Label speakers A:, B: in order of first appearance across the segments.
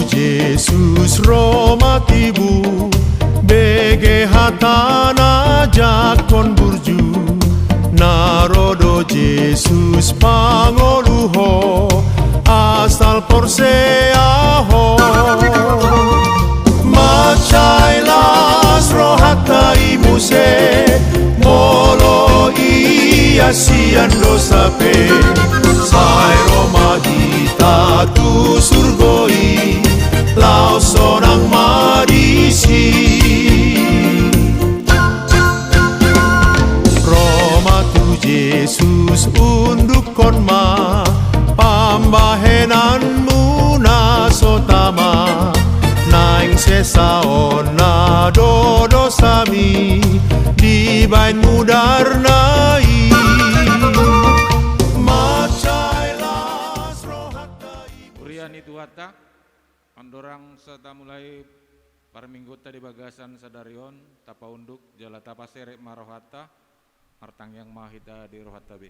A: Jesus romatibu bege hatana jakon burju narodo Jesus pangoluho asal porseaho macailas rohata imuse molo iasian dosape sai romahita tu surgoi lau sonang marisi Roma tu Jesus unduk konma pambahenan muna sotama naing sesaon na dodo sami di bain mudarnai macailas rohatai
B: Uriani tuata andorang serta mulai parminggota di bagasan sadarion tapa unduk jala tapa serek marohata martang yang mahita di rohata be.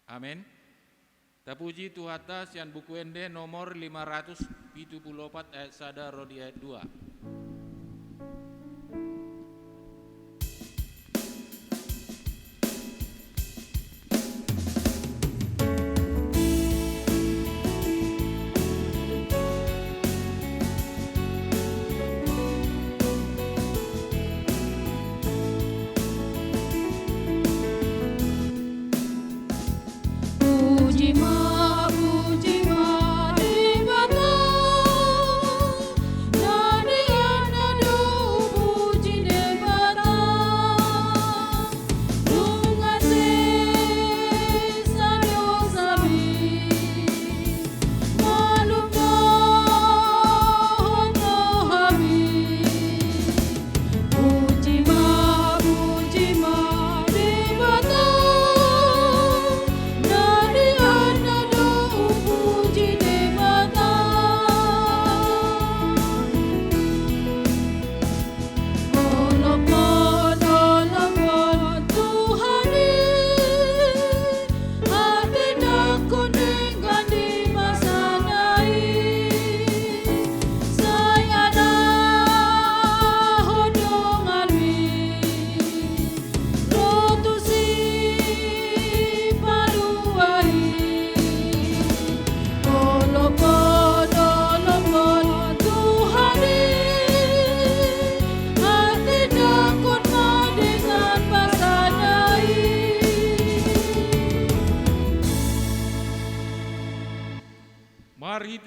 B: Amin. Tapuji tuhata sian buku ende nomor 574 ayat sada rodi ayat 2.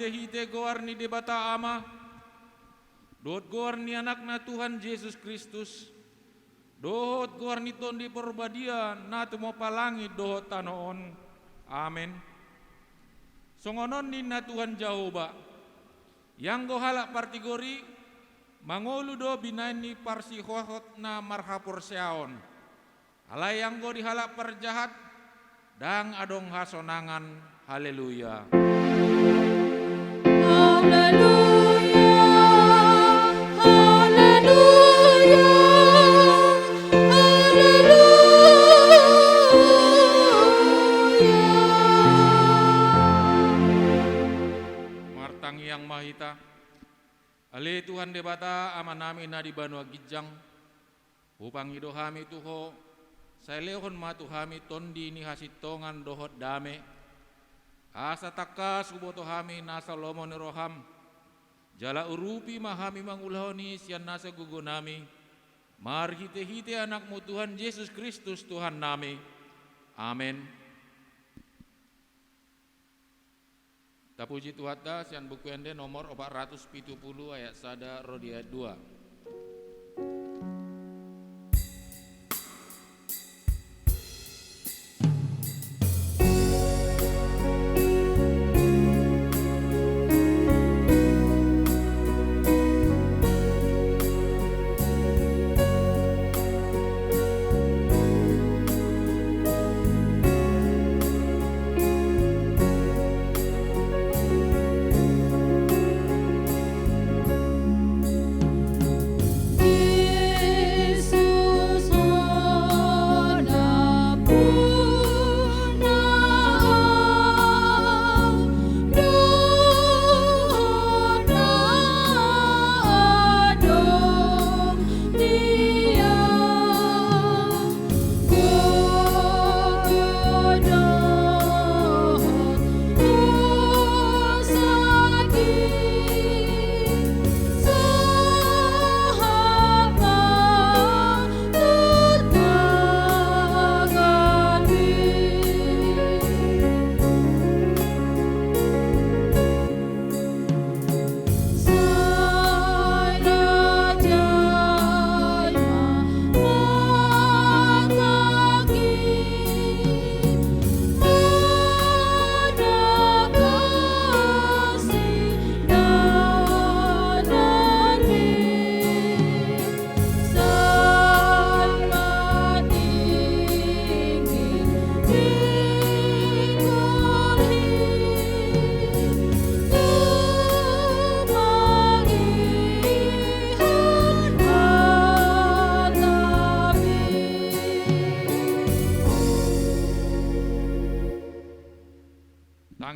B: Hite goarni debata ama dot goarni anakna Tuhan Yesus Kristus dot goarni tondi perbadian na tumo palangi dot tanoon amin songonon ni na Tuhan Jehovah yang gohalak partigori mangolu do binani parsi hohot na marhapur seaon alay yang go dihalak perjahat dang adong hasonangan haleluya.
C: Haleluya, haleluya, haleluya.
B: Martang yang mahita, ale Tuhan debata amanami na di banua gijang, upang idohami tuho, saya lehon matuhami tondi ni hasitongan dohot dame, asa takka suboto hami nasa lomo ni roham jala urupi mahami mangulahoni sian nasa gugunami mar hite anakmu Tuhan Yesus Kristus Tuhan nami amin. Tapuji Tuhata sian buku ende nomor 470 ayat sada rodi ayat 2.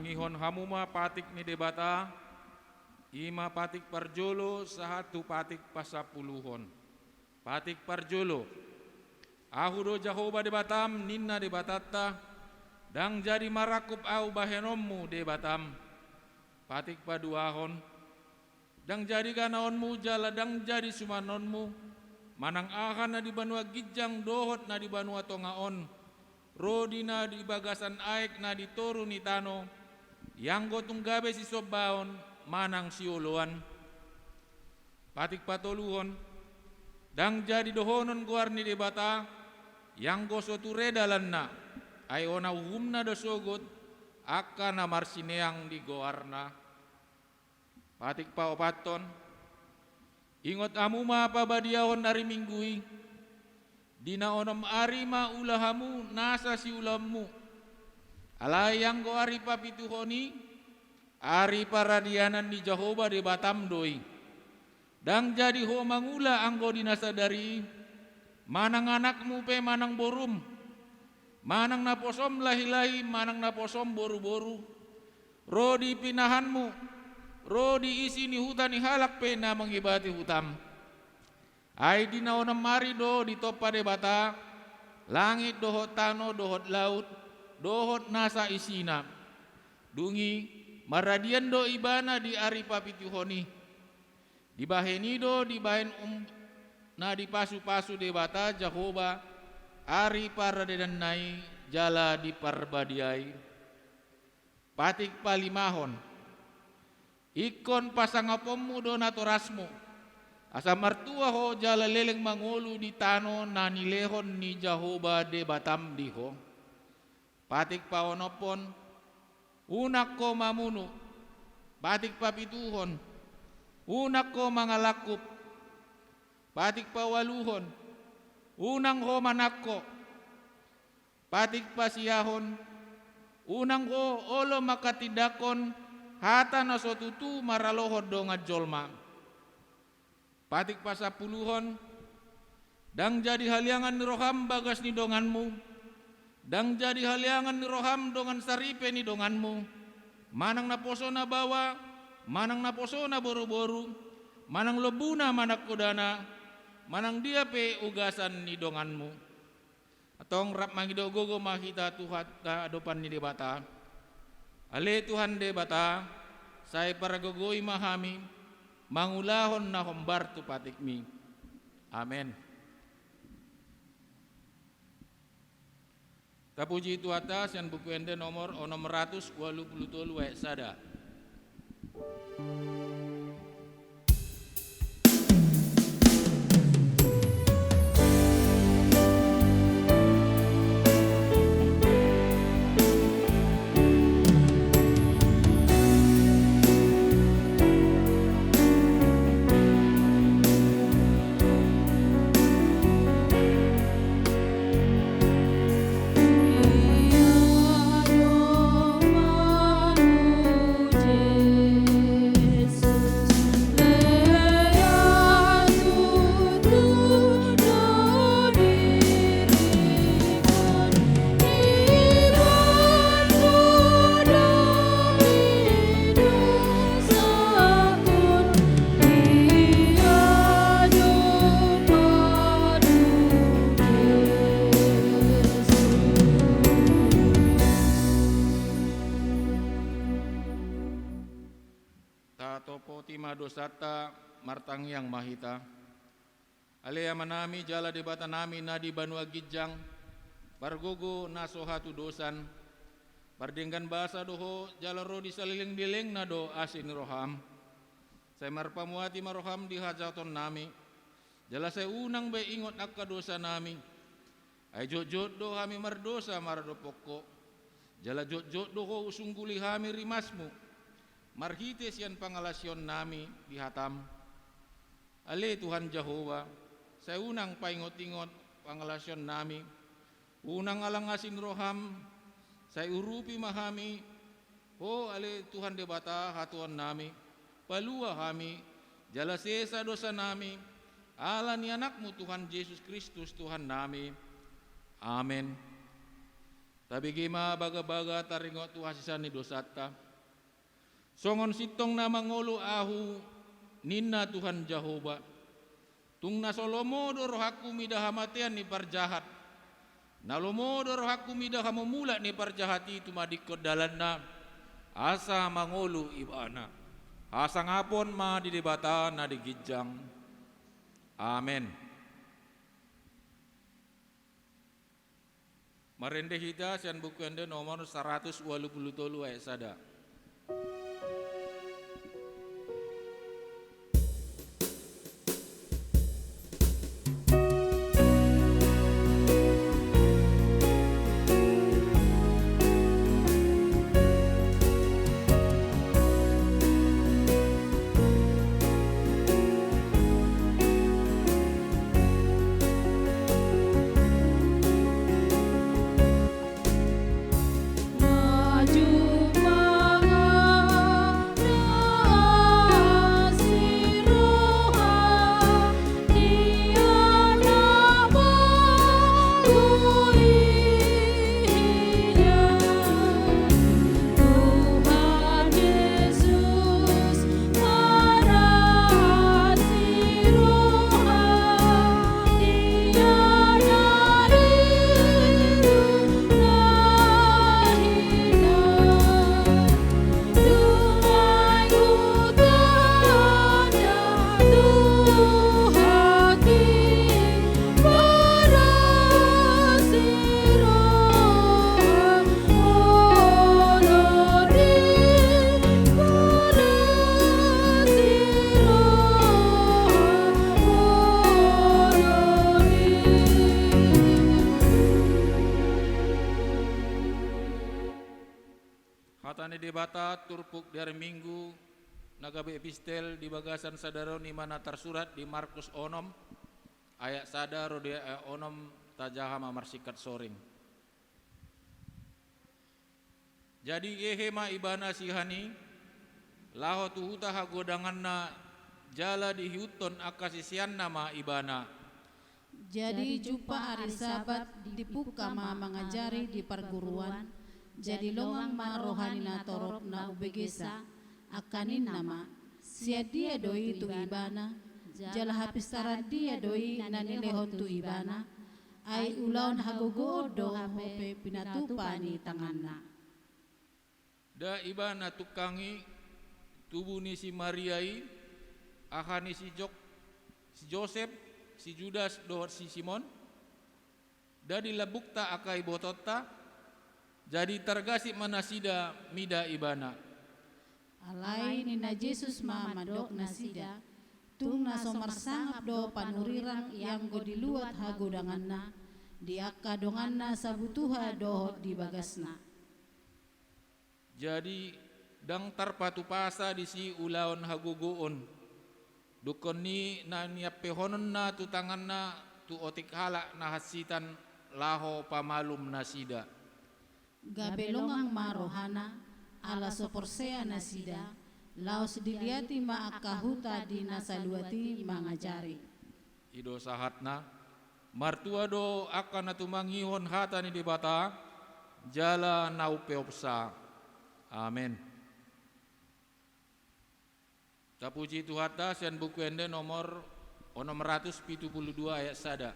B: Nangihon hamuma patik ni debata, ima patik parjolo sahatu patik pasapuluhon. Patik parjolo, ahudo Jahoba debatam ninna debatatta, dang jadi marakup au bahenommu debatam. Patik paduahon, dang jadi ganaonmu jala dang jadi sumanonmu, manang akan na di banua gijang dohot na di banua tongaon, rodi na di bagasan aek na di toru ni tano, yang gotong gabe si sobaon, manang siuluan. Patik patoluhon, dang jadi dohonon guar ni debata, yang goso turedalan na, ay ona uhumna dosogot, akka na marsineang di goarna. Patik paopaton, ingot amuma pabadiahon nari minggui, dina onom arima ulahamu nasa si ulammu, alayang go ari papituhoni, ari paradianan di Jahoba de Batam doi, dang jadi ho mangula anggo dinasadari, manang anakmu pe manang borum, manang naposom lahi-lahi, manang naposom boru-boru, rodi pinahanmu, rodi isi ni hutan ni halak pe na mengibati hutam. Ai di naonam mari do di topa de bata, langit dohot tano dohot laut, dohot nasa isina. Dungi maradian do ibana di ari papituhoni, di bahenido di bahen na di pasu-pasu de bata Jahoba, ari paradedan nai jala di parbadiai. Patik palimahon, ikon pasangapommu do natorasmu, asa martua ho jala leleng mangolu di tano na nilehon ni Jahoba de Batam diho. Patik paonopon, unak ko mamunu, patik papituhon, unak ko mangalakup, patik pawaluhon, unang ho manakko, patik pasiyahon, unang ho olo makatidakon, hata na sotutu maralohod do nga jolma. Patik pasapuluhon, dang jadi haliangan ni roham bagas ni donganmu, dang jadi haliangan ni roham dongan saripe ni donganmu, manang naposo na bawa, manang naposo na boru-boru, manang lebuna manak kodana, manang dia pe ugasan ni donganmu. Atong rap mangido gogo mahita Tuhan ta adopan ni debata. Ale Tuhan de bata, saya para gogoi mahami, mangulahon na hombar tu patikmi. Amen. Kapuji itu atas yang buku ende nomor 183 sada. Dosata martang yang mahita alea manami jala debata nami nadi banua gijang bargogo naso hatu dosan bardenggan bahasa doho jala rodi saliling dileng nado asin roham saya marpamuati maroham di hajaton nami jala saya unang be ingot akka dosa nami ay jot do kami mardosa marado pokok jala jot do ho usungguli kami rimasmu marhites yan pangalasyon nami di hatam. Ale Tuhan Jahoba, saya unang paingot-ingot pangalasyon nami, unang alangasin roham, saya urupi mahami, oh ale Tuhan debata hatuan nami, palua kami, jala sesa dosa nami, ala ni anakmu Tuhan Yesus Kristus Tuhan nami. Amen. Tabi gima baga-baga taringot tu hasisan ni dosata. Songon sitong na mangolo ahu ninna Tuhan Jehovah. Tung na solomodo rohaku midah hamatian ni parjahat. Nalomodo rohaku midah hamumula ni parjahat itu madikot dalanna. Asa mangolo ibana. Asa ngapon ma di debata na digijang. Amen. Marende hita sian buku ende nomor 183 ayat sada. Hatane debata turpuk dari minggu nagabe epistel di bagasan sadaro ni mana tersurat di Markus onom ayat sadaro di onom tajahama marsikat soring. Jadi ehema ibana sihani laho tuhuta hagodanganna jala di huton akasisian nama ibana.
D: Jadi jumpa hari Sabat dipuka ma mengajari di perguruan. Jadi longang ma rohani na torop na ubegesa akanin nama sia dia doi tu ibana jala hapistaran dia doi na nilehon tu ibana ai ulaun hagogo do hope pinatupa ni tanganna.
B: Da ibana tukangi tubuh ni si Mariai ahani si Joseph si Judas dohot si Simon da dilabukta akai botota jadi tergasi manasida mida ibana.
D: Alai ni na Jesus mamadok nasida tung na somarsangap do panurirang yang go diluat hagodanganna diaka donganna sabutuha dohot di bagasna.
B: Jadi dang tarpatu pasa di si ulaon hagugoon dukon ni na niapehonon na tu tangan na tu otik hala na hasitan laho pamalum nasida.
D: Gabelongang marohana ala soporsea nasida laos diliati maakahuta di nasaluati mangajari.
B: Ido sahatna martua do akan natumangihon hata ni debata jala naupeopsa. Amin. Tapuji Tuhata sian buku ende nomor 672 ayat sada.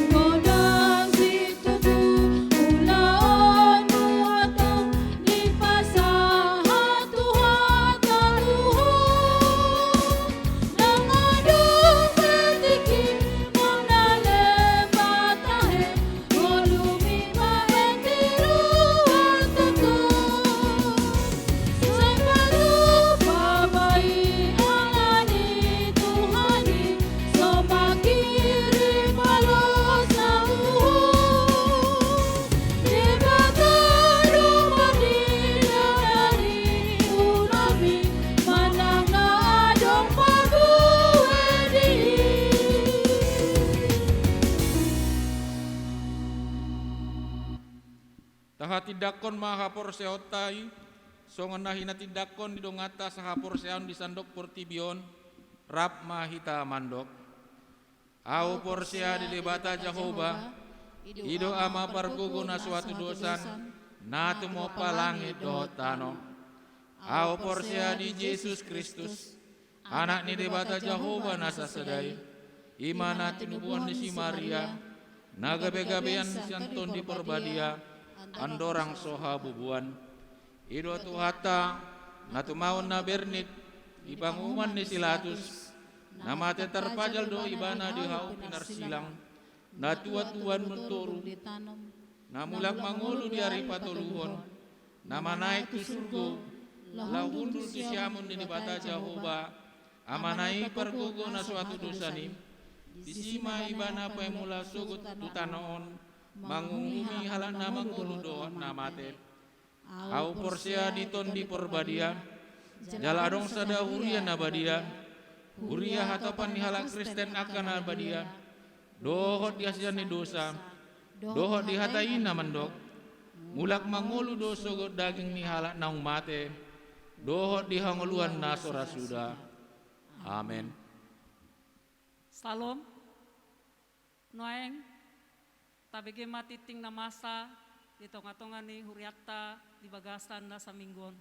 C: Godang si tubuh ulaon muat
B: tidakon mahapor seotai, songon nahina tidakon di dongata sahapor seon di sandok portibion, rap mahita mandok. Au porsia di debata Jehovah, ido ama parguguna suatu dosan, na tumo palangit dotano. Au porsia di Yesus Kristus, anak ni debata Jehovah nasa sedai, imana tinubuan di si Maria, nagabe-gabean sianton di perbadia, andorang soha bubuan. Ido tuhata, natumaon na bernit, ipanguman ni silatus, namate terpajal do ibana di hau pinarsilang, natuatuan menturu, namulak mangulu di hari patuluhon, nama naik tu surgo, lahundul tu siamun di bata Jehovah, amanai pergugo na suatu dosani, disima ibana pemula sugut tutanoon, mangungumi halana mangulu do namate, au porsia diton di perbadia, jaladong sada huria nabadia, huria hatapan di halak Kristen akan nabadia, dohot diasian di dosa, dohot dihatain namandok, mulak mangulu dosa daging ni halak naung mate, dohot dihanguluan nasora sudah. Amin.
E: Salam, noeng, tabege matiting na masa, di tonga-tonga ni huriata, di bagasan na sa minggon.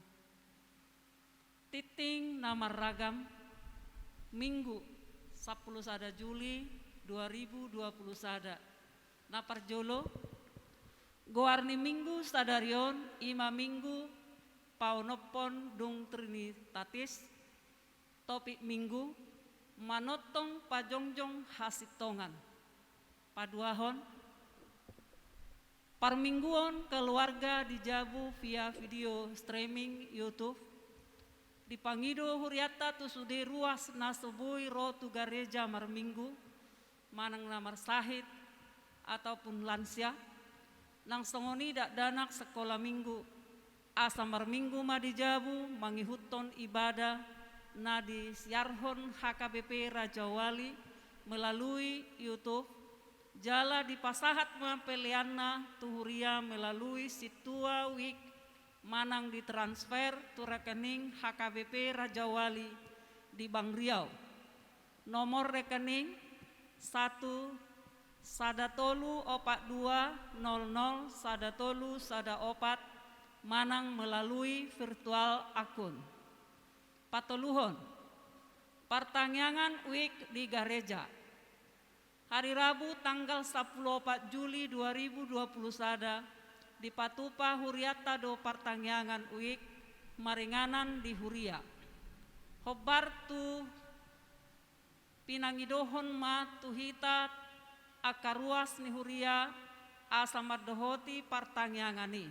E: Titing na maragam, Minggu 10 sada Juli 2020 sada. Na parjolo, goarni Minggu sadarion, ima Minggu, paunopon dung Trinitatis, topik Minggu, manotong pajongjong hasitongan. Paduahon, parmingguon keluarga dijabu via video streaming YouTube. Dipangido huriata tu sude ruas nasubui rotu gareja marminggu, manang namar sahid ataupun lansia, nang songoni dak danak sekolah minggu, asa marminggu madijabu mangihuton ibadah, nadi siarhon HKBP Raja Wali melalui YouTube, jala di pasahat mampeliana tuhuria melalui situa wik manang ditransfer tu rekening HKBP Raja Wali di Bank Riau. Nomor rekening 1-14200-104 manang melalui virtual akun. Patoluhon, pertanyaan week di Gareja. Hari Rabu tanggal 14 Juli 2020 sada di Patupa Huriata do pertanyaan week maringanan di Huria. Hobar tu pinangidohon ma tuhita akaruas ni Huria asamad dohoti pertanyaan ni.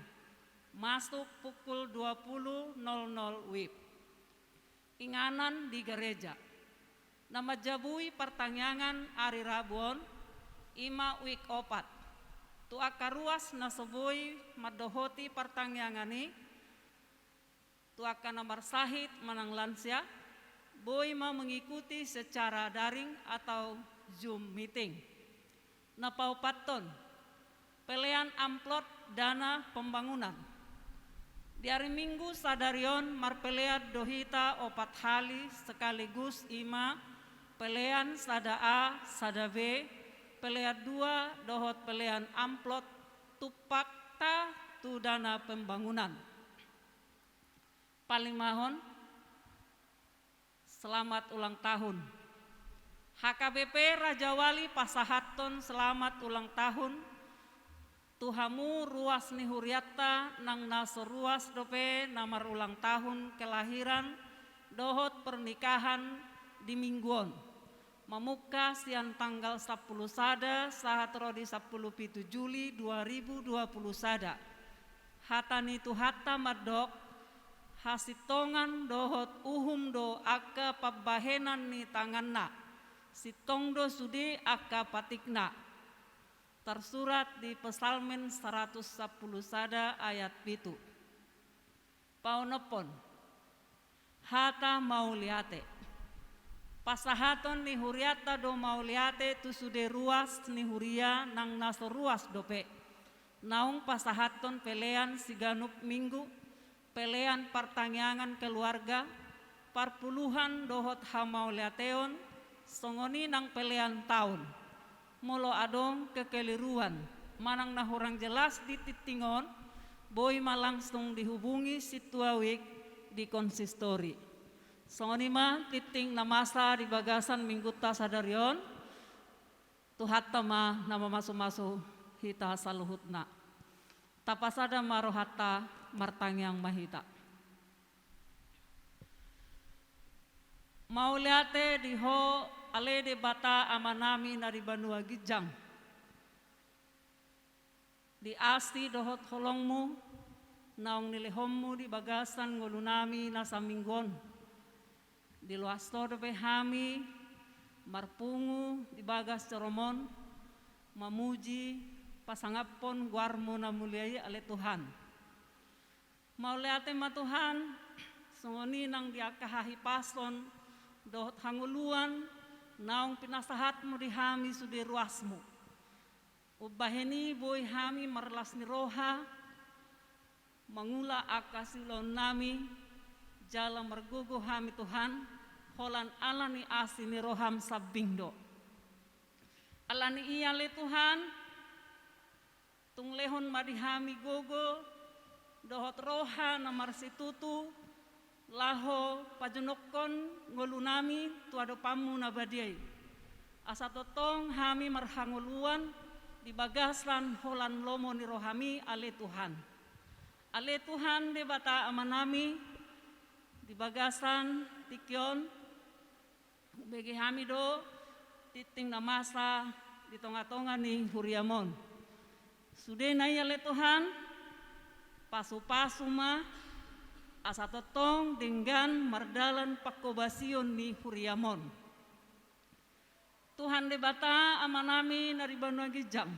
E: Masuk pukul 20.00 WIB. Inganan di gereja. Nama jabui pertanyaan ari Rabon ima wik opat. Tu akaruas nasebui madohoti pertanyaan ni. Tu akan nomor sahid manang lansia. Boy ma mengikuti secara daring atau Zoom meeting. Napau paton. Pelean amplot dana pembangunan. Di hari Minggu sadarion marpeleat dohita opat hali sekaligus ima pelean sada A, sada B, peleat 2 dohot pelean amplot tupakta tu dana pembangunan. Paling mahon, selamat ulang tahun. HKBP Raja Wali Pasahaton selamat ulang tahun. Tuhamu ruas ni huriata nang naso ruas dope namar ulang tahun kelahiran dohot pernikahan di mingguon. Mamuka siang tanggal 10 sada sahat rodi 10 pitu Juli 2020 sada. Hatani tu hata madok hasitongan dohot uhum do aka pabahenan ni tanganna. Sitong do sudi aka patikna. Tersurat di Pesalmen 110 sada ayat 7. Paunopon hata mauliate. Pasahaton ni huriata do mauliate tu sude ruas ni huria nang naso ruas dope. naung pasahaton pelean siganup minggu, pelean pertangyangan keluarga, parpuluhan dohot hamauliateon, songoni nang pelean tahun. Molo adong kekeliruan, manang nahurang jelas di titingon, boy malangsung dihubungi situawik di konsistori. Songoni ma titing namasa di bagasan mingguta sadarion, tuhatta ma nama masu-masu hita saluhutna. Tapasada marohata martangyang mahita. Mauliate diho ale de bata amanami nari Banua Gijang. Di asti dohot holongmu, naong nilihommu di bagasan ngulunami nasa minggon. Di luasto dope hami, marpungu di bagas coromon, mamuji pasangapon guarmo na muliai ale Tuhan. Mauliate ma Tuhan, sungoni nang diakahahi pason, dohot hanguluan, naong pinasahatmu di hami sudi ruasmu. Ubaheni boy hami marlas ni roha, mangula akasilon nami, jala mergugo hami Tuhan, holan alani asi ni roham sabindo. Alani iya le Tuhan, tung lehon madihami gogo, dohot roha na marsitutu, laho pajenokon ngolunami tuado pamu na badiai. Asa totong hami marhanguluan di bagasan holan lomo ni rohami ale Tuhan. Ale Tuhan de bata amanami di bagasan tikyon bagi hami do titing namasa di tonga-tonga ni Huriamon. Sude na ale Tuhan pasu-pasu ma asa totong dengan mardalan pakobasion ni Huriamon. Tuhan de bata amanami nari Banua Gijang.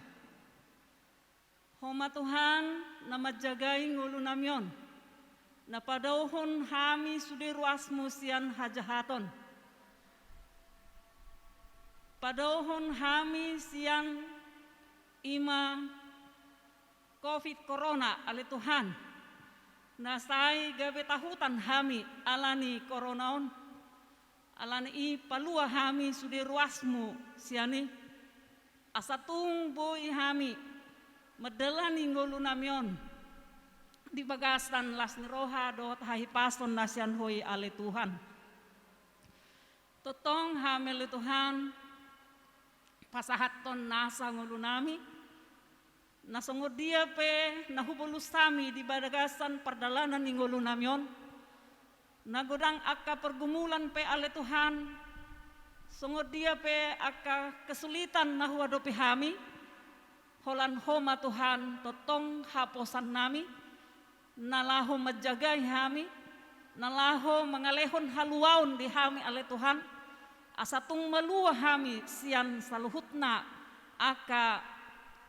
E: Homa Tuhan nama jagai ngulu namyon. Napadauhon hami sudi ruasmu sian hajahaton. Padauhon hami sian ima COVID corona ale Tuhan. Nasai gabe tahutan hami alani koronaon. Alani i palua hami sudi ruasmu siani. Asatung boy hami medelani ngolu namyon. Di bagasan las niroha dot hahipason nasian hoi ale Tuhan. Totong hamil Tuhan pasahaton nasa ngolu nami. Nasongod dia pe nahubulus sami di bagasan perdalanan ni ngolu namyon. Nagodang aka pergumulan pe ale Tuhan, sungod dia pe aka kesulitan nahu adopi hami, holan homa Tuhan totong haposan nami, nalaho majagai hami, nalaho mangalehon haluaun di hami ale Tuhan, asatung malua hami sian saluhutna aka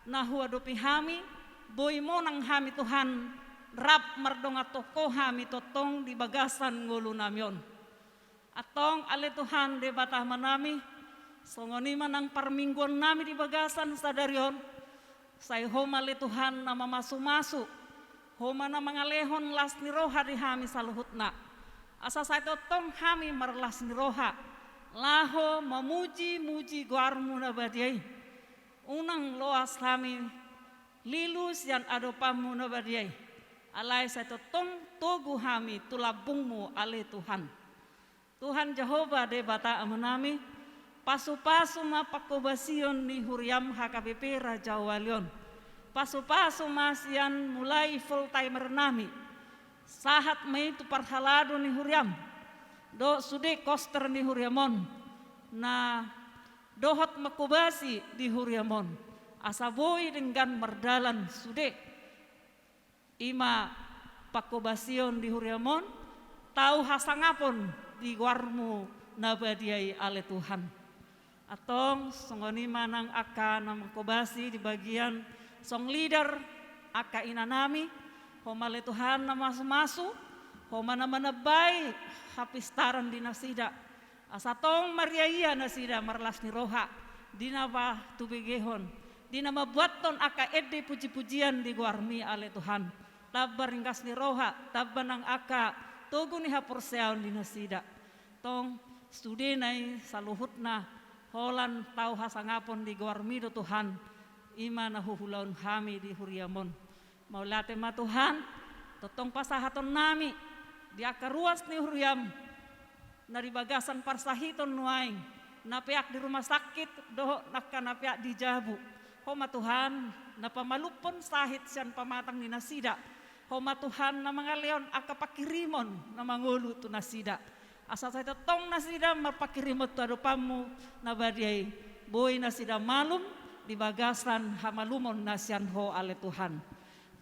E: nahu adopi hami, boy monang hami Tuhan, rap mardonga toko hami totong di bagasan ngulu namyon. Atong ale Tuhan de batah manami, songoni manang parmingguan nami di bagasan sadarion, say homa ale Tuhan nama masu-masu, homa na mangalehon las niroha di hami saluhutna. Asa say totong hami marlas niroha, laho mamuji-muji guarmu na badiai, unang loas hami lilus yan adopamu na badiai. Alai saya totong togu hami tulabungmu ale Tuhan. Tuhan Jehovah de bata amanami pasu-pasu ma pakobasion ni Huriam HKBP Raja Walion. Pasu-pasu masian mulai full timer nami. Sahat mai tu parhalado ni Huriam. Do sude koster ni Huriamon. Na dohot makobasi di Huriamon. Asaboi dengan merdalan sude. Ima pakobasion di Huriamon, tahu hasangapon di guarmu nabadiai ale Tuhan. Atong songoni manang aka namang kobasi di bagian song leader aka inanami, homa ale Tuhan na masu-masu, homa na manabay hapistaran di nasida. Asatong mariaya nasida marlas ni roha, dinaba tubigehon, di nama buaton aka ede puji-pujian di guarmi ale Tuhan. Tabar ringkas ni roha, tabar nang aka togu ni hapur seaon di nasida. Tong studenai saluhutna holan tau hasangapon di guarmi do Tuhan. Ima na huhulaun kami di huriamon. Maulate ma Tuhan, totong pasahaton nami di aka ruas ni huriam. Nari bagasan parsahiton nuaing, napiak di rumah sakit doho nakka napiak di jabu. Homa Tuhan, napamalupon sahit siyan pamatang ni nasida. Homa Tuhan na mga leon aka pakirimon na mangulu tu nasida. Asa sa tong nasida mapakirimot tu adupamu na badiyay. Boy nasida malum di bagasan hamalumon na siyan ho ale Tuhan.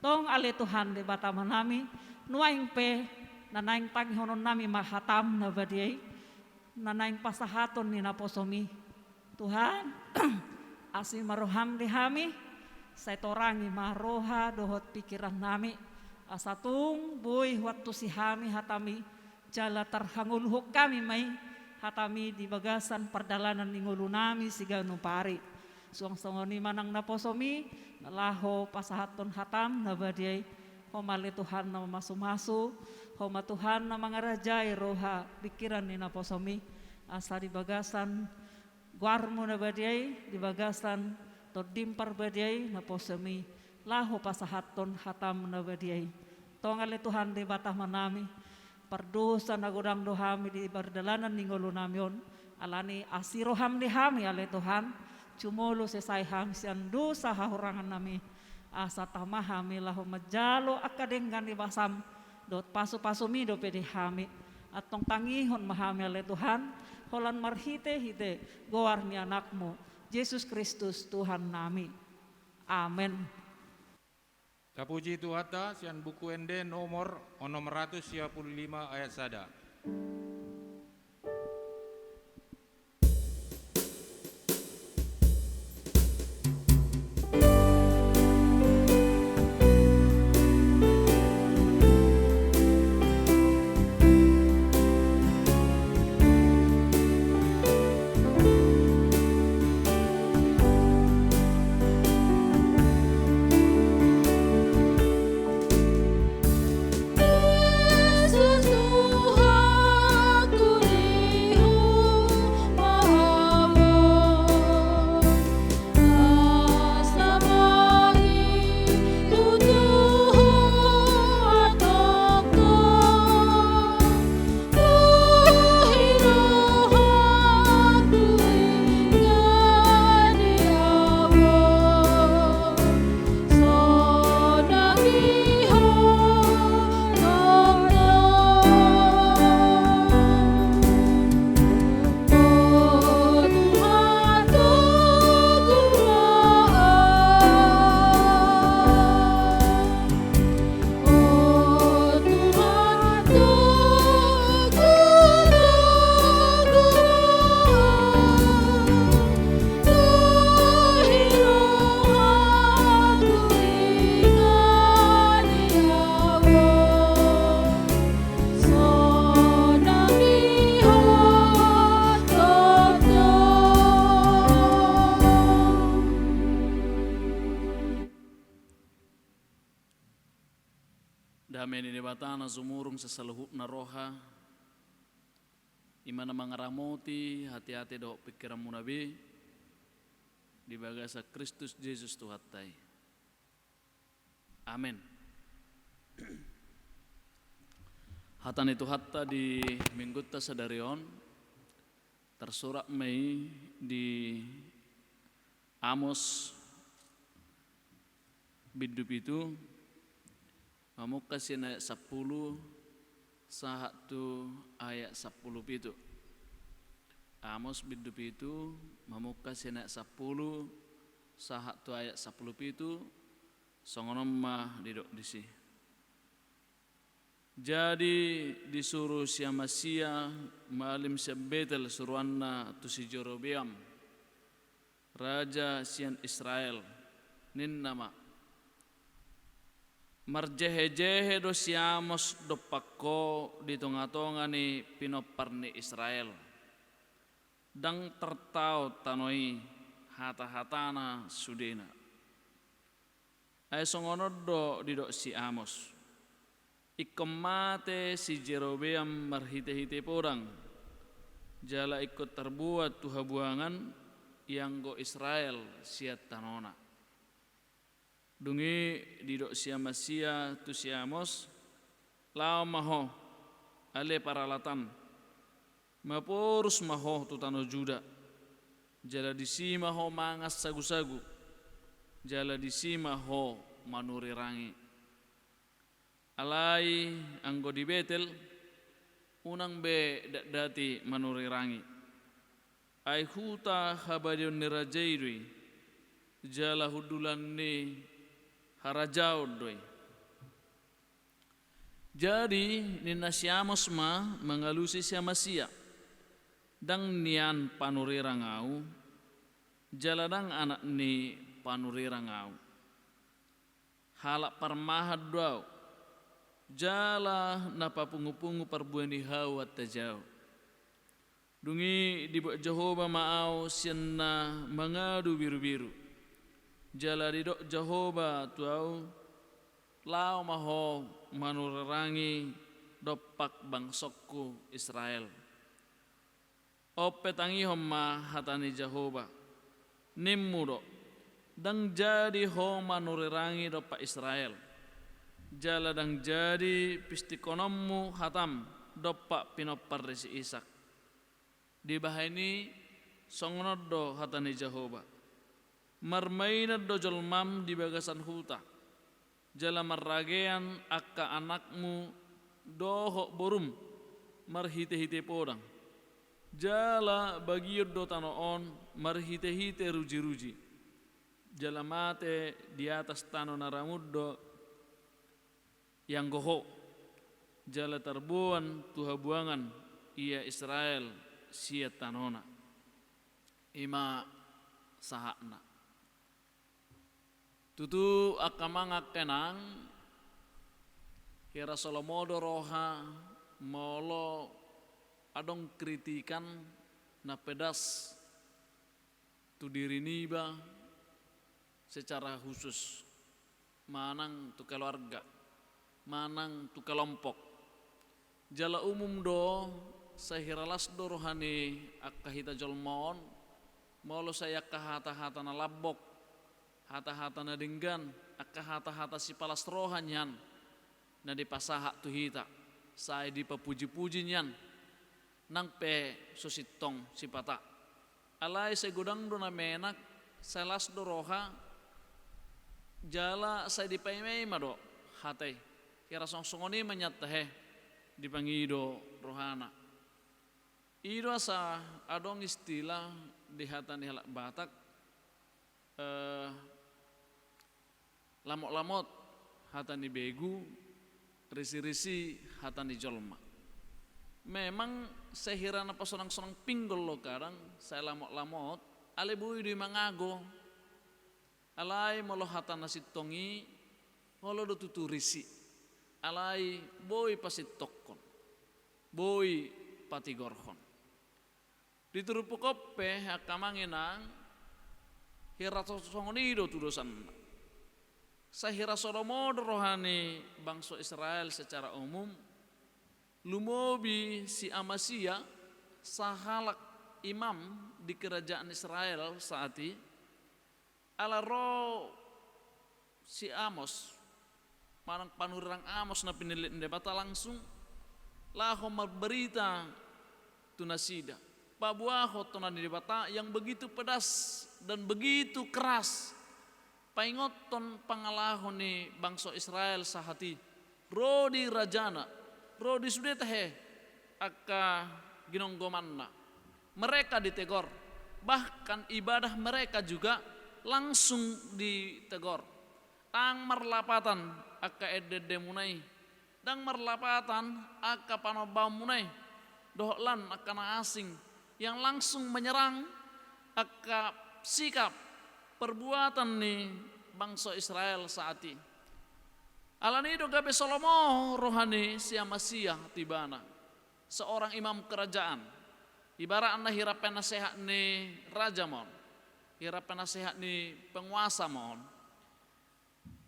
E: Tong ale Tuhan di bataman nami, nuaing pe nanaing tanghonon nami mahatam na badiyay. Nanaing pasahaton ni naposomi. Tuhan, asin maroham di hami, saya torangi maroha dohot pikiran nami. Asatung boy waktu si hami hatami, jala terhangulhuk kami may hatami di bagasan perdalanan ningulu nami sigano pari. Suang-suangoni manang naposomi, nalaho pasahaton hatam nabadiyay. Homale Tuhan na masu-masu, homa Tuhan na mangarajay roha pikiran ni naposomi. Asa di bagasan guarmo na badiyay, di bagasan todimpar badiyay naposomi. Laho pasahaton hatam na badiyay. Tongale Tuhan di batah manami, perdosa na gudang dohami di berdalanan ninggolo namion. Alani asiroham di hami ale Tuhan, cumolo sesai ham sian dosa hahurangan nami. Asa tamahami lahu majalo akadenggan di basam dot pasu-pasu mi do pede hami atong tangihon mahami ale Tuhan holan marhite hite goar ni anakmu Yesus Kristus Tuhan nami. Amin.
B: Tapuji Tuhata sian buku ende nomor 655 ayat sada.
C: Yesus Tuhan kurihu mahamon asamai tutuhu atokto kuhirohan tuingani abon sonamiho
F: Damai di debatana sumurung seseluhut na roha imana mangaramoti hati-hati do pikiran munabi di bagasa Kristus Yesus Tuhatai. Amin. Hatan itu hatta di minggutta sadarion tersurat Mei di Amos bidup itu Mamukasin ayat 10 sahatu ayat 10 itu. Amos bidup itu mamukasin ayat 10 sahatu ayat 10 itu songonom mah didok disi. Jadi disuruh si Amasia malim si Betel suruanna tu si Jerobeam raja sian Israel nin nama marjehe-jehe do si Amos do pakko di tonga-tonga ni pinopar ni Israel dang tertau tanoi hata-hatana sudena. Ay songono do didok si Amos. Ikemate si Jerobeam marhite-hite porang. Jala ikut terbuat tuha buangan yang go Israel siat tanona. Dungi didok si Amasia tu si Amos lao maho ale paralatan maporus maho tu tano Juda. Jala disima ho mangas sagu-sagu. Jala disima ho manuri rangi. Alai anggo di Betel unang be dati manuri rangi. Ai huta habadion nirajairui. Jala hudulan ni harajau doi. Jadi nina si Amos ma mengalusi si Amasia. Dang nian panuri rangau. Jaladang anak ni panuri rangau. Halak parmahad doau. Jala napa pungu-pungu perbuani hawat tajau. Dungi dibuk Jehovah maau sienna mengadu biru-biru. Jala didok Jehovah tuau lau maho manurarangi dopak bangsokku Israel. Ope tangi homma hatani Jehovah nimmudo dang jadi ho manurarangi dopak Israel. Jala dang jadi pistikonommu hatam dopak pinopar si Ishak. Di bahani songonodo hatani Jehovah. Marmainad do jolmam di bagasan huta. Jala marragean akka anakmu dohok borum marhite-hite podang. Jala bagiud do tanoon marhite-hite ruji-ruji. Jala mate di atas tano naramuddo yang goho. Jala terbuan tuha buangan ia Israel siat tanona. Ima sahakna. Tutu akamangak kenang kira solomodo roha molo adong kritikan na pedas tu diri niba secara khusus manang tu keluarga manang tu kelompok jala umum do sahiralas do rohani akahita jolmon molo saya kahata-hata na labok hata-hata na dinggan akka hata-hata si palas rohanyan na dipasaha tu hita saya dipapuji-puji nyan nang pe susitong si pata alai saya godang do na menak selas do roha jala saya dipaimei mado hatai kira songsongoni menyatahe dipangido rohana ido asa adong istilah di hatan di halak Batak lamot-lamot hatan di begu, risi-risi hatan di jolma. Memang sehirana pasonang-sonang pinggol lo kadang saya lamot-lamot, ale bui di mangago, alai molo hatan nasi tongi, molo do tutu risi, alai boi pasit tokkon, boi pati gorhon. Diturupu kope akamanginang hirato songonido tu dosan. Sahira solomodo rohani bangsa Israel secara umum lumobi si Amasia sahalak imam di kerajaan Israel saat ini ala ro si Amos manang panurang Amos na pinilit debata langsung laho berita tunasida pabuaho tunan debata yang begitu pedas dan begitu keras paingoton pangalahon ni bangsa Israel sahati rodi rajana rodi sudetahe akka ginonggomanna mereka ditegor bahkan ibadah mereka juga langsung ditegor tang marlapatan akka edede munai dang marlapatan akka panobam munai dohlan akka na asing yang langsung menyerang akka sikap perbuatan nih bangsa Israel saat ini. Alani do gabe Salomo rohani si Amasia tibana seorang imam kerajaan ibarat anda hirapan nasihat nih raja mon Ira penasehat ni penguasa mohon.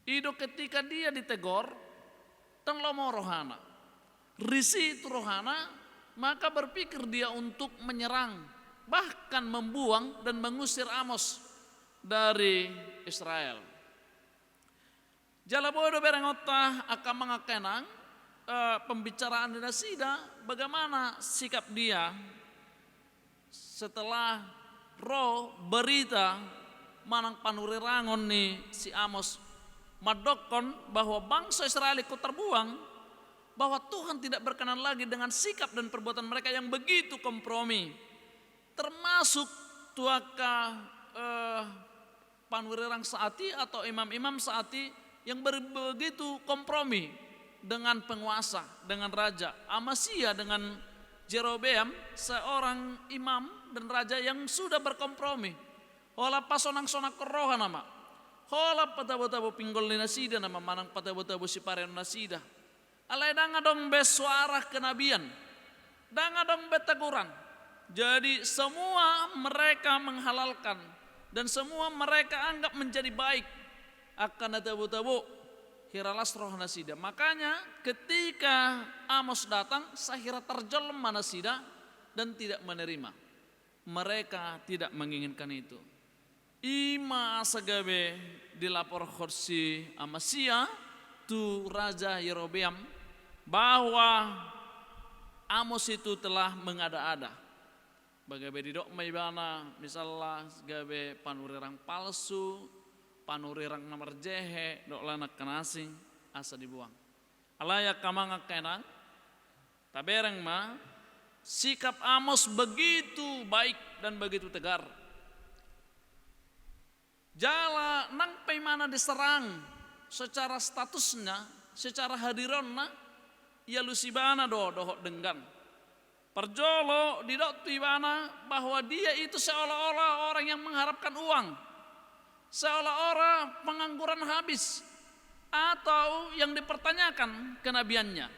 F: Ido ketika dia ditegor, dan lomo rohana. Risi itu rohana, maka berpikir dia untuk menyerang, bahkan membuang dan mengusir Amos dari Israel. Jala bodo berengota akan mengakenang pembicaraan di Nasida, bagaimana sikap dia setelah roh berita manang panuri rangon nih si Amos madokon bahwa bangsa Israel ikut terbuang, bahwa Tuhan tidak berkenan lagi dengan sikap dan perbuatan mereka yang begitu kompromi, termasuk tuaka panwirirang saati atau imam-imam saati yang begitu kompromi dengan penguasa, dengan raja. Amasya dengan Jerobeam, seorang imam dan raja yang sudah berkompromi. Hola pasonang-sonang kerohan nama. Hola patabo-tabo pinggol ni nasida nama manang patabo-tabo si paren nasida. Alay danga dong be suara kenabian. Danga dong be teguran. Jadi semua mereka menghalalkan dan semua mereka anggap menjadi baik akan tabo-tabo hiralas roh nasida. Makanya ketika Amos datang, sahira terjelma nasida dan tidak menerima. Mereka tidak menginginkan itu. Ima sagabe dilapor khorsi Amasya tu Raja Yerobeam bahwa Amos itu telah mengada-ada. Bagabe didok maibana misalnya sagabe panurirang palsu, panurirang nomor jehe, dok lanak kenasing, asa dibuang. Alaya kamanga kenang, tabereng ma, sikap Amos begitu baik dan begitu tegar. Jala nang paimana diserang secara statusnya, secara hadironna, ia lusibana dohok denggan. Perjolo didok tibana bahwa dia itu seolah-olah orang yang mengharapkan uang. Seolah-olah pengangguran habis atau yang dipertanyakan kenabiannya.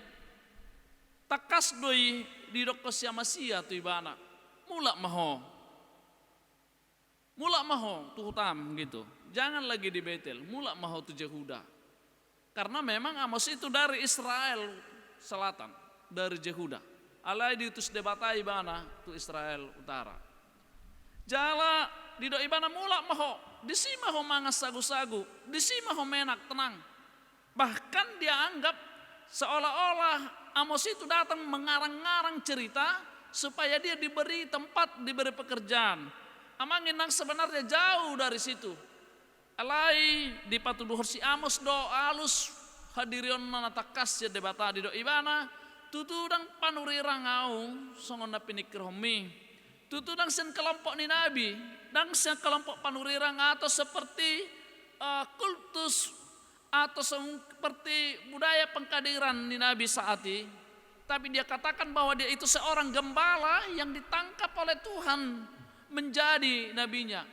F: Takas doi di doko siamasia tu ibana mulak maho tu hutam gitu. Jangan lagi di Betel, mulak maho tu Jehuda. Karena memang Amos itu dari Israel Selatan, dari Jehuda. Alai diutus debata ibana tu Israel Utara. Jala di do ibana mulak maho, disimaho mangas sagu-sagu, disimaho menak tenang. Bahkan dia anggap seolah-olah Amos itu datang mengarang-ngarang cerita supaya dia diberi tempat, diberi pekerjaan. Amangin nang sebenarnya jauh dari situ. Alai dipatuduh si Amos do alus hadirion natakas ya debata di do ibana tutudang panurirang au songon na pinikir homi. Tutudang sen kelompok ni nabi, dang sen kelompok panurirang atau seperti kultus atau seperti budaya pengkadiran ni nabi saati. Tapi dia katakan bahwa dia itu seorang gembala yang ditangkap oleh Tuhan menjadi nabinya.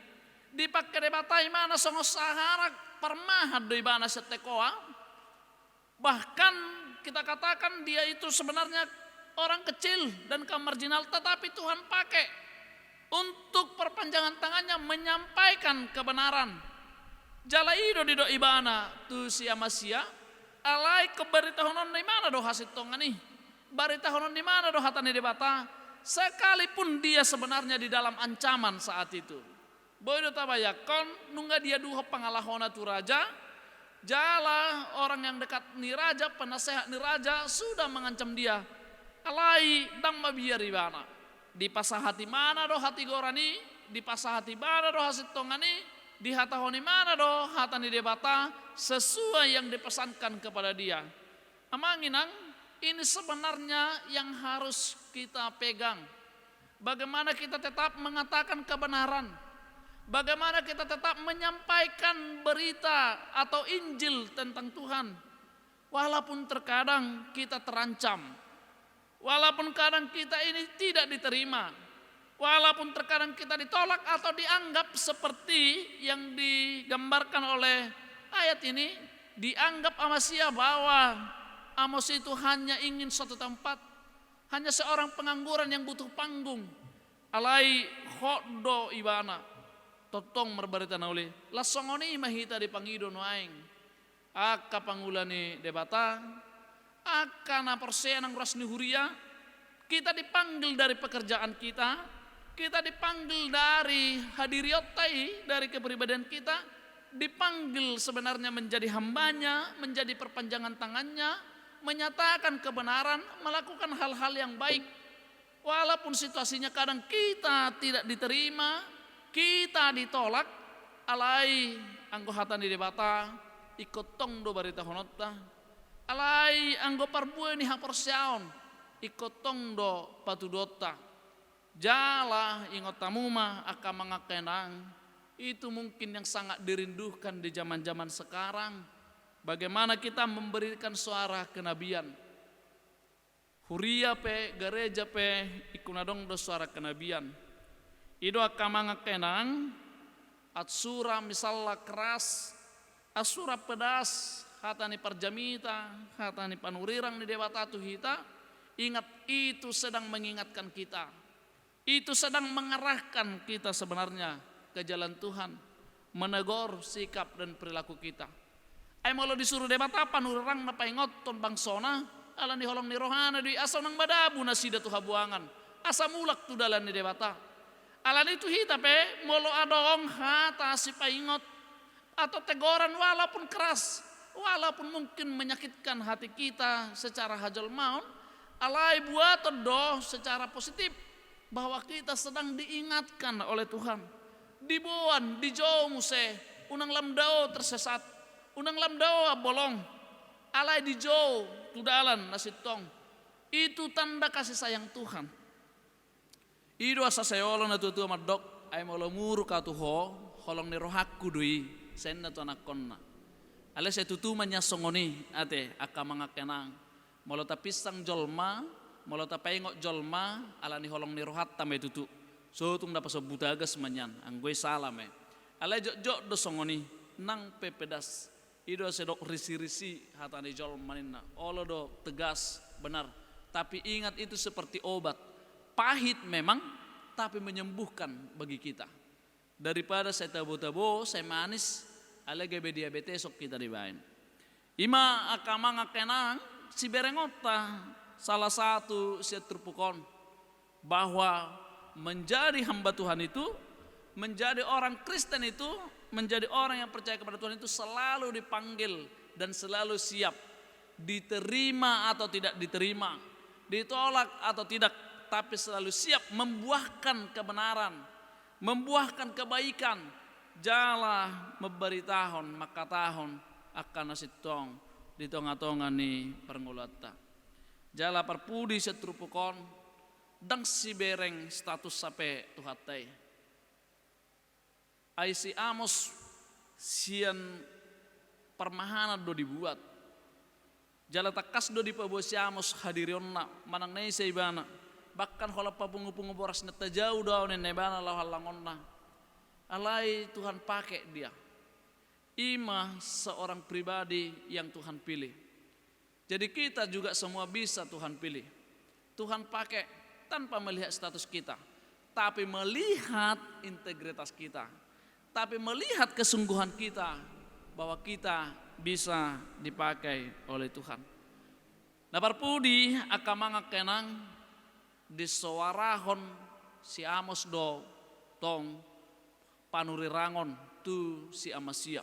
F: Dipakai debatai mana songo saharak permahat do ibana setekoa. Bahkan kita katakan dia itu sebenarnya orang kecil dan kaum marginal, tetapi Tuhan pakai untuk perpanjangan tangannya menyampaikan kebenaran. Jala ido di do ibana tu si Amasya alai keberitahuan di mana do hasil tongani. Beritahuan di mana do hatani debata, sekalipun dia sebenarnya di dalam ancaman saat itu. Boy do tabayakon nungga dia duho pangalahona tu raja. Jala orang yang dekat ni raja, penasehat ni raja sudah mengancam dia. Alai dang mabiar ibana. Di pasahati mana do hati gorani, di pasahati mana do hasil tongani, di hatahoni mana do hatani debata sesuai yang dipesankan kepada dia. Amanginang ini sebenarnya yang harus kita pegang. Bagaimana kita tetap mengatakan kebenaran. Bagaimana kita tetap menyampaikan berita atau Injil tentang Tuhan. Walaupun terkadang kita terancam. Walaupun kadang kita ini tidak diterima. Walaupun terkadang kita ditolak atau dianggap seperti yang digambarkan oleh ayat ini. Dianggap Amasya bahwa Amos itu hanya ingin suatu tempat. Hanya seorang pengangguran yang butuh panggung. Alai khodo ibana. totong merbarita nauli lasongoni mahita di pangido no aing akka pangulani debata akka na persea nang ras ni huria. Kita dipanggil dari pekerjaan kita dipanggil dari hadiriotai, dari kepribadian kita, dipanggil sebenarnya menjadi hambanya, menjadi perpanjangan tangannya, menyatakan kebenaran, melakukan hal-hal yang baik. Walaupun situasinya kadang kita tidak diterima, kita ditolak, alai anggo hatani debata, ikut tong do barita honotta, alai anggo parbue ni haporseaon, ikut tong do patudota, jala ingot tamuma akan mengakenang. Itu mungkin yang sangat dirindukan di zaman-zaman sekarang. Bagaimana kita memberikan suara kenabian. Huria pe, gereja pe, ikunadong do suara kenabian. Ido akan mengakenang, atsura misalnya keras, asura pedas, hatani parjamita, hatani panurirang di dewata tuhita. Ingat, itu sedang mengingatkan kita. Itu sedang mengarahkan kita sebenarnya ke jalan Tuhan. Menegur sikap dan perilaku kita. Ay malo disuruh debat apa nurang na paingot ton bangsona. Alan di holong ni rohana di asaw nang badabu na sida tu habuangan. Asa mulak tu dalan ni debata. Alan itu hita pe molo adong hata si paingot. Atau teguran walaupun keras. Walaupun mungkin menyakitkan hati kita secara hajal maun. Alai buat do secara positif bahwa kita sedang diingatkan oleh Tuhan. Dibuan, dijauh muse, unang lamdao tersesat, unang lamdao bolong, alai dijauh tudalan nasitong. Itu tanda kasih sayang Tuhan. Ido asa sayolo na tutu madok ay molo muru ka tuho, holong ni rohakku dui, sen na to anakonna. Alai saya tutu manya songoni ate aka mangakenang. Molo ta pisang jolma, molo ta paingok jolma, ala ni holong ni rohat tame tutu. So tung dapat sobutagas manyan, anggoy salame. Ala jok do songoni, nang pepedas. Ido sedok risi-risi hatani jolma nina. Olo do tegas, benar. Tapi ingat itu seperti obat. Pahit memang, tapi menyembuhkan bagi kita. Daripada saya tabo-tabo, saya manis, ala gebe diabetes sok kita dibain. Ima akamanga kenang, si berengota salah satu setrupukon bahwa menjadi hamba Tuhan itu, menjadi orang Kristen itu, menjadi orang yang percaya kepada Tuhan itu selalu dipanggil dan selalu siap diterima atau tidak diterima, ditolak atau tidak, tapi selalu siap membuahkan kebenaran, membuahkan kebaikan. Jala memberi tahun maka tahun akan nasitong di tonga-tonga ni perngulata. Jala perpudi setrupukon dang si bereng status sape tuhatai. Ai si Amos sian permahana do dibuat. Jala takas do dipabo si Amos hadirionna manang nei seibana. Bahkan kalau papungu-pungu boras neta jauh daw nenebana lahalangonna. Alai Tuhan pakai dia. Ima seorang pribadi yang Tuhan pilih. Jadi kita juga semua bisa Tuhan pilih. Tuhan pakai tanpa melihat status kita, tapi melihat integritas kita, tapi melihat kesungguhan kita bahwa kita bisa dipakai oleh Tuhan. Naparpudi akamanga kenang disowarahon si Amos do tong panurirangon tu si Amasia.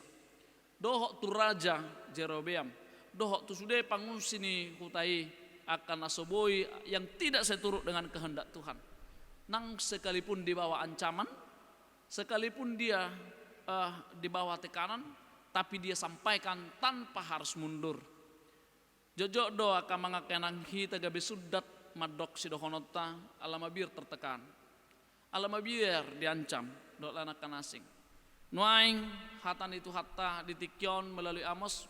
F: Dohok tu raja Jerobeam, dohok tu sudah pangungsi ni hutai akan nasoboi yang tidak seturut dengan kehendak Tuhan. Nang sekalipun di bawah ancaman, sekalipun dia di bawah tekanan, tapi dia sampaikan tanpa harus mundur. Jojok doa kamangakenang hita gabe sudat madok sidohonota alamabir tertekan, alamabir diancam, dok lanakan asing. Nuaing hatan itu hatta ditikyon melalui Amos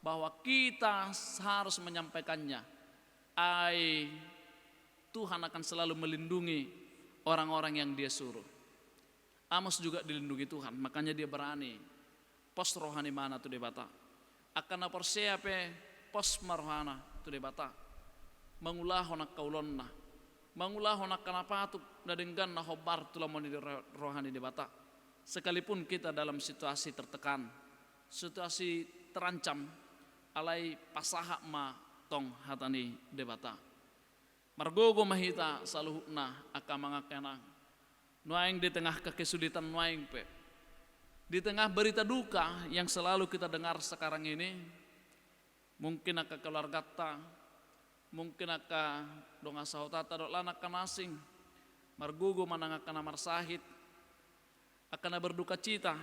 F: bahwa kita harus menyampaikannya. Ai Tuhan akan selalu melindungi orang-orang yang dia suruh. Amos juga dilindungi Tuhan, makanya dia berani. Pos rohani mana tu debata. Akan aporseape pos marhana tu debata. Mangulah honak kaulonna. Mangulah honak kanapa tu dadenggan na hobar tu lamoni rohani debata. sekalipun kita dalam situasi tertekan, situasi terancam, alai pasaha ma tong hatani debata. Margogo mahita saluhna aka mangakenang. Nuaing di tengah kesulitan nuaing pe. Di tengah berita duka yang selalu kita dengar sekarang ini, mungkin aka keluargata, mungkin aka donga sahotata dok lana kanasing, margogo manangakana marsahit, akana berduka cita,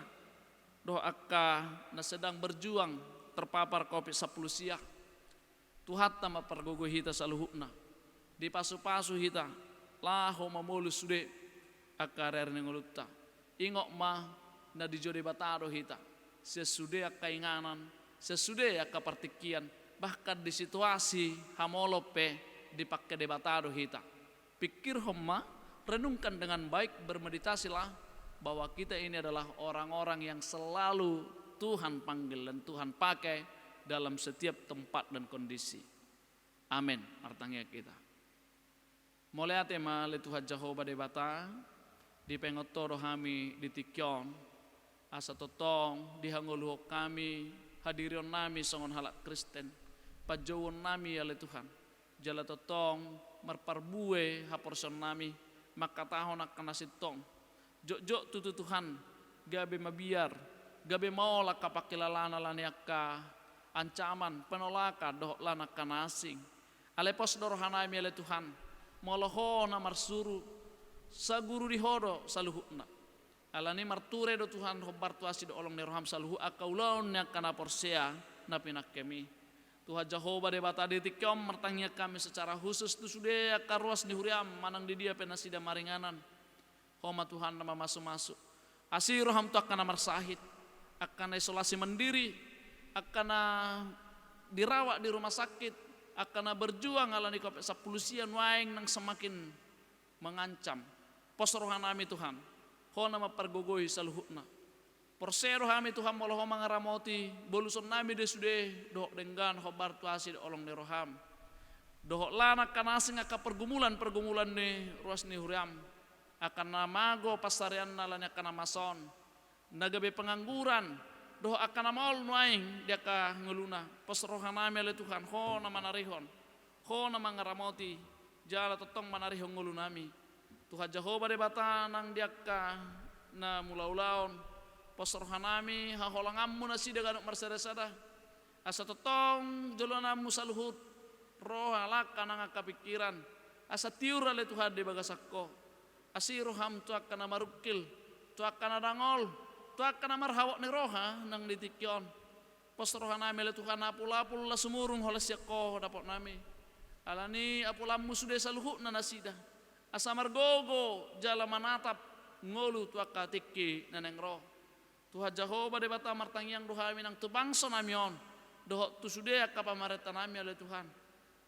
F: doh aka na sedang berjuang terpapar COVID-10 siak. Tuhat tama pargogo hita saluhna, di pasu-pasu hita, laho mamulus sude, aka rerne ngolutta, ingok ma na di jode batado hita, sesude aka inganan, sesude aka partikian, bahkan di situasi hamolope dipakai debatado hita. Pikir homma, renungkan dengan baik, bermeditasilah bahwa kita ini adalah orang-orang yang selalu Tuhan panggil dan Tuhan pakai dalam setiap tempat dan kondisi. Amin. Artinya kita. Mulai tema le Tuhan Jehovah debata di pengotoro kami di tikyon asa totong dihanguluh kami hadirion nami songon halak Kristen pajawon nami ya le Tuhan jala totong marparbue haporson nami makatahon akan nasitong jok tutu Tuhan gabe mabiar gabe maola kapakilalana laniaka ancaman penolaka doh lana kanasing alepos dorohanami ya le Tuhan moloho na marsuru saguru dihodo saluhuna alani marture do Tuhan hobar tuasi do olong neroham saluhu akaulon nya kana porsea na pinak kami Tuhan Jehovah debata ditikom mertangnya kami secara khusus tu sude akaruas di huriam manang di dia penasida maringanan homa Tuhan nama masuk asiroham tu akan marsahit akan isolasi mandiri akan dirawat di rumah sakit akan berjuang alani COVID-10 sian waing nang semakin mengancam posrohan nami Tuhan ho nama pergogoi saluhutna porsero kami Tuhan moloho mangaramoti boluson nami de sude dohok denggan hobar tuasi de olong neroham dohok lana kanasing aka pergumulan ne ruas ni huriam akan namago pasarian nalanya kana mason nagabe pengangguran doh akan namol nuaing dia ka ngeluna posrohan nami le Tuhan ho nama narihon ho nama ngaramoti jala totong manarihon ngelunami Tuhan Jehovah debata nang dia ka na mulaulaon posrohan nami haholangammu nasi daganuk marsada-sada asa totong jolona musaluhut roh alaka nang kapikiran asa tiura le Tuhan de bagasakko asiroham tu akan marukil tu akan dangol tu akan marhawak ni roha nang ditikyon posrohan nami le Tuhan apul-apul la sumurung holes yakko dapot nami alani apulammu sude saluhut na nasida asa margogo jala manatap ngolu tu akatiki naneng roh Tuhan Jehovah debata martangyang dohami nang tubangso namion doh tu sude akapamareta nami le Tuhan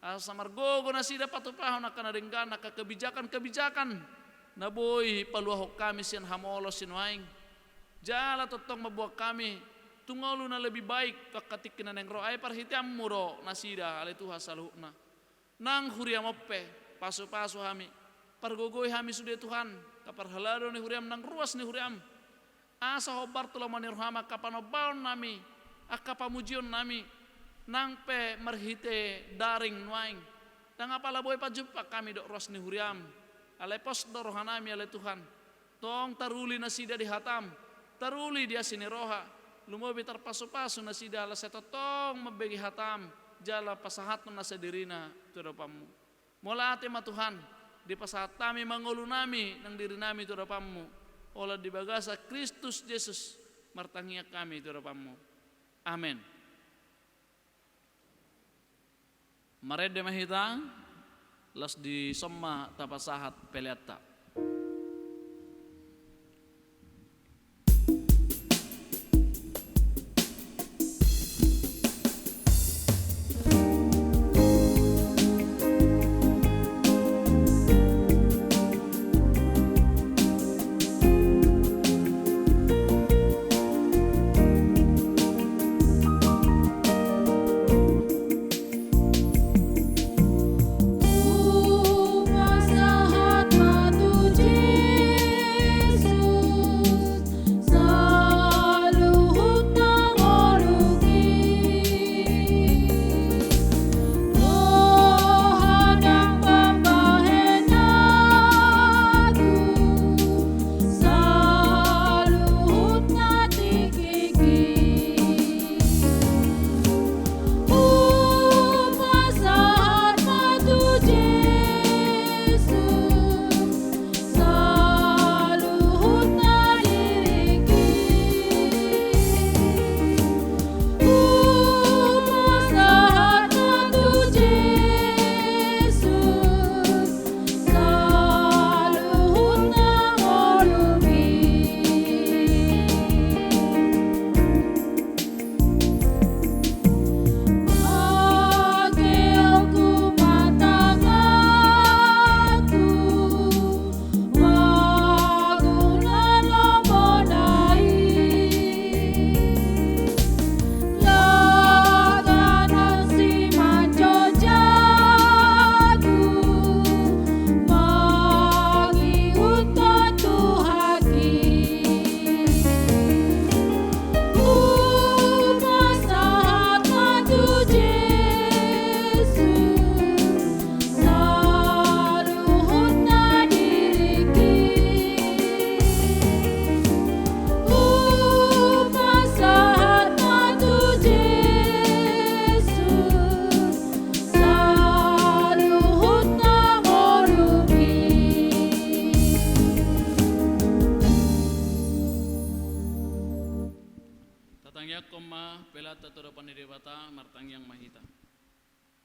F: asa margogo nasida patupahon akan adenggan aka kebijakan naboy paluahok kami sian hamolo sinwaing jala totong mabuak kami tungolu na lebih baik kakatik naneng roh ay parhitiam muro nasida ale Tuhan saluhna nang huriam oppe pasu-pasu kami pargogoy kami sude Tuhan kaparhalado ni huriam nang ruas ni huriam asa hobar tulah manirhama kapanobaon nami akapamujion nami nang pe marhite daring nuaing nang apala boy pajumpa kami dok ruas ni huriam alepos dorohanami ale Tuhan tong taruli nasida di hatam taruli dia sini roha lumobi terpasu-pasu nasida ala setotong mabegi hatam jala pasahat nasadirina tudapamu mola tema Tuhan di pasahat kami mangulu nami nang diri nami tudapamu olah di bagasa Kristus Yesus martangia kami tudapamu amin marede mahita las di somma tapasahat peleata
C: Pasahat matu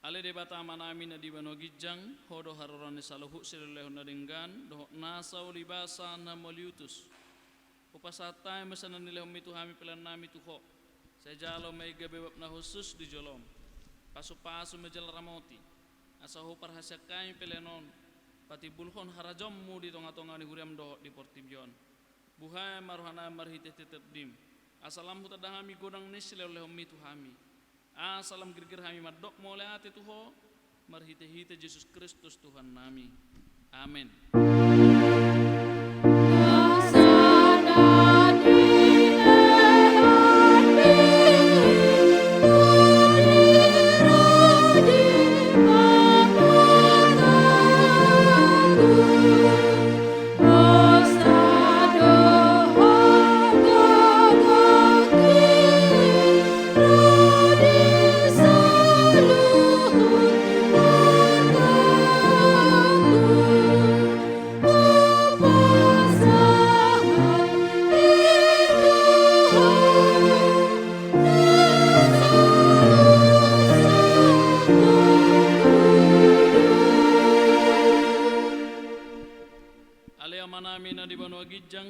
F: Ale de bata manami na di bano gijang hodo harorane saluhu sileleho na dinggan doho nasau libasa na moliutus upasata masana nileho mitu hami pelan nami tuho sejalo may gabebab na khusus di jolom pasu-pasu mejal ramoti asahu parhasya kami pelenon pati bulhon harajom mu di tonga-tonga ni huriam doho di portibjon buhay maruhana marhite tetep asalam hutadahami godang nisileleho mitu hami asalam girgir hami madok mole ate tuho marhite-hite Yesus Kristus Tuhan nami. Amin.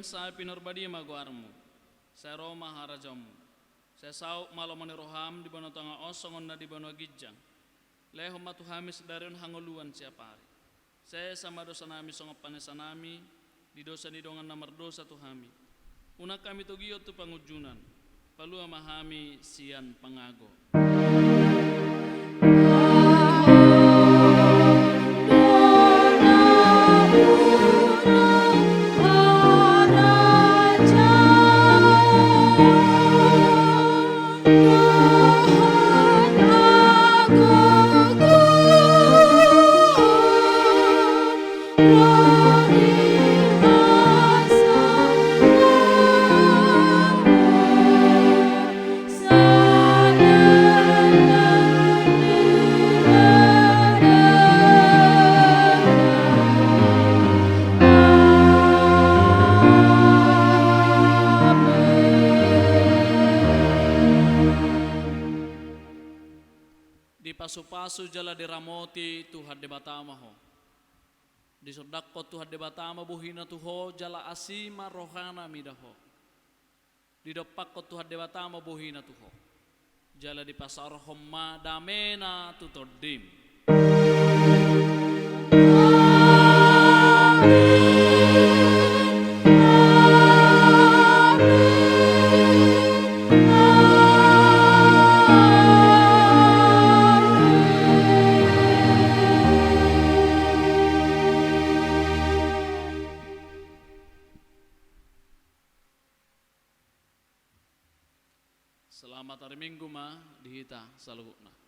F: Sa pinorbadi maguarmu sa Roma harajamu sa sauk malamani roham di bano tanga osongon na di bano gijang leho matuhamis darion hangoluan siapari sa sama dosa nami songo panesa nami di dosa ni dongan namar dosa tuhami una kami togiyot tu pangujunan palua mahami sian pangago. Pasu-pasu jala di ramoti Tuhan de batama ho. Di sodakko Tuhan de batama buhina tuho jala asima rohana midaho. Di dopakko Tuhan de batama buhina tuho. Jala di pasar homma damena tutodim. Selamat hari Minggu ma dihita saluhna.